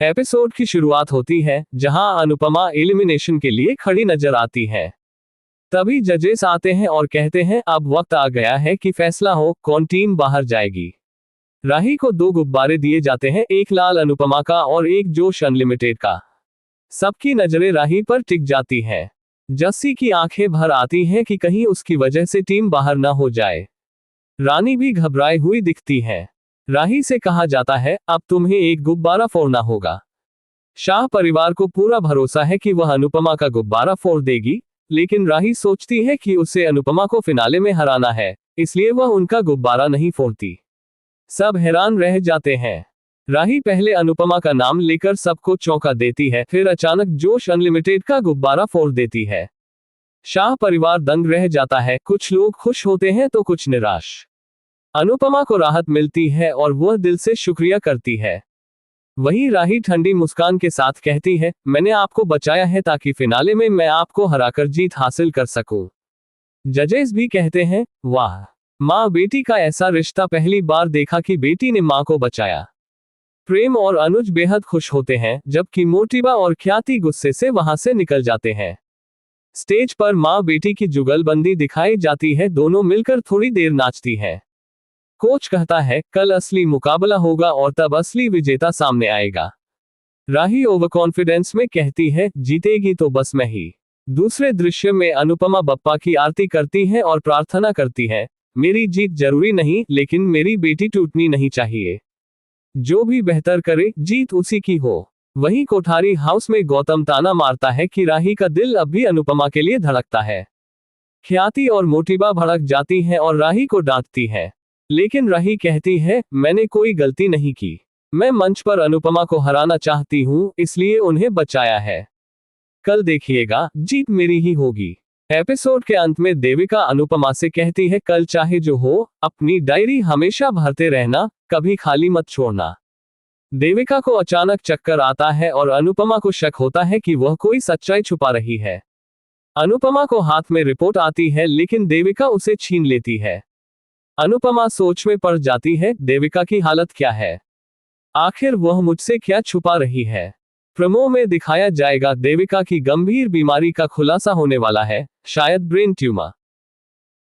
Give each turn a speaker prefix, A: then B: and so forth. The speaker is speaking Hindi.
A: एपिसोड की शुरुआत होती है जहां अनुपमा एलिमिनेशन के लिए खड़ी नजर आती है। तभी जजेस आते हैं और कहते हैं अब वक्त आ गया है कि फैसला हो कौन टीम बाहर जाएगी। राही को 2 गुब्बारे दिए जाते हैं, एक लाल अनुपमा का और एक जोश अनलिमिटेड का। सबकी नजरें राही पर टिक जाती हैं। जस्सी की आंखें भर आती हैं कि कहीं उसकी वजह से टीम बाहर न हो जाए। रानी भी घबराई हुई दिखती है। राही से कहा जाता है अब तुम्हें एक गुब्बारा फोड़ना होगा। शाह परिवार को पूरा भरोसा है कि वह अनुपमा का गुब्बारा फोड़ देगी, लेकिन राही सोचती है कि उसे अनुपमा को फिनाले में हराना है, इसलिए वह उनका गुब्बारा नहीं फोड़ती। सब हैरान रह जाते हैं। राही पहले अनुपमा का नाम लेकर सबको चौंका देती है, फिर अचानक जोश अनलिमिटेड का गुब्बारा फोड़ देती है। शाह परिवार दंग रह जाता है, कुछ लोग खुश होते हैं तो कुछ निराश। अनुपमा को राहत मिलती है और वह दिल से शुक्रिया करती है। वहीं राही ठंडी मुस्कान के साथ कहती है मैंने आपको बचाया है ताकि फिनाले में मैं आपको हराकर जीत हासिल कर सकूं। जजेस भी कहते हैं वाह, माँ बेटी का ऐसा रिश्ता पहली बार देखा कि बेटी ने माँ को बचाया। प्रेम और अनुज बेहद खुश होते हैं, जबकि मोटिबा और ख्याति गुस्से से वहां से निकल जाते हैं। स्टेज पर माँ बेटी की जुगलबंदी दिखाई जाती है, दोनों मिलकर थोड़ी देर नाचती हैं। कोच कहता है कल असली मुकाबला होगा और तब असली विजेता सामने आएगा। राही ओवर कॉन्फिडेंस में कहती है जीतेगी तो बस मैं ही। दूसरे दृश्य में अनुपमा बप्पा की आरती करती है और प्रार्थना करती है मेरी जीत जरूरी नहीं, लेकिन मेरी बेटी टूटनी नहीं चाहिए। जो भी बेहतर करे जीत उसी की हो। वहीं कोठारी हाउस में गौतम ताना मारता है कि राही का दिल अब भी अनुपमा के लिए धड़कता है। ख्याति और मोटिबा भड़क जाती है और राही को डांटती है, लेकिन राही कहती है मैंने कोई गलती नहीं की, मैं मंच पर अनुपमा को हराना चाहती हूँ, इसलिए उन्हें बचाया है। कल देखिएगा जीत मेरी ही होगी। एपिसोड के अंत में देविका अनुपमा से कहती है कल चाहे जो हो अपनी डायरी हमेशा भरते रहना, कभी खाली मत छोड़ना। देविका को अचानक चक्कर आता है और अनुपमा को शक होता है कि वह कोई सच्चाई छुपा रही है। अनुपमा को हाथ में रिपोर्ट आती है, लेकिन देविका उसे छीन लेती है। अनुपमा सोच में पड़ जाती है देविका की हालत क्या है, आखिर वह मुझसे क्या छुपा रही है। प्रोमो में दिखाया जाएगा देविका की गंभीर बीमारी का खुलासा होने वाला है, शायद ब्रेन ट्यूमर।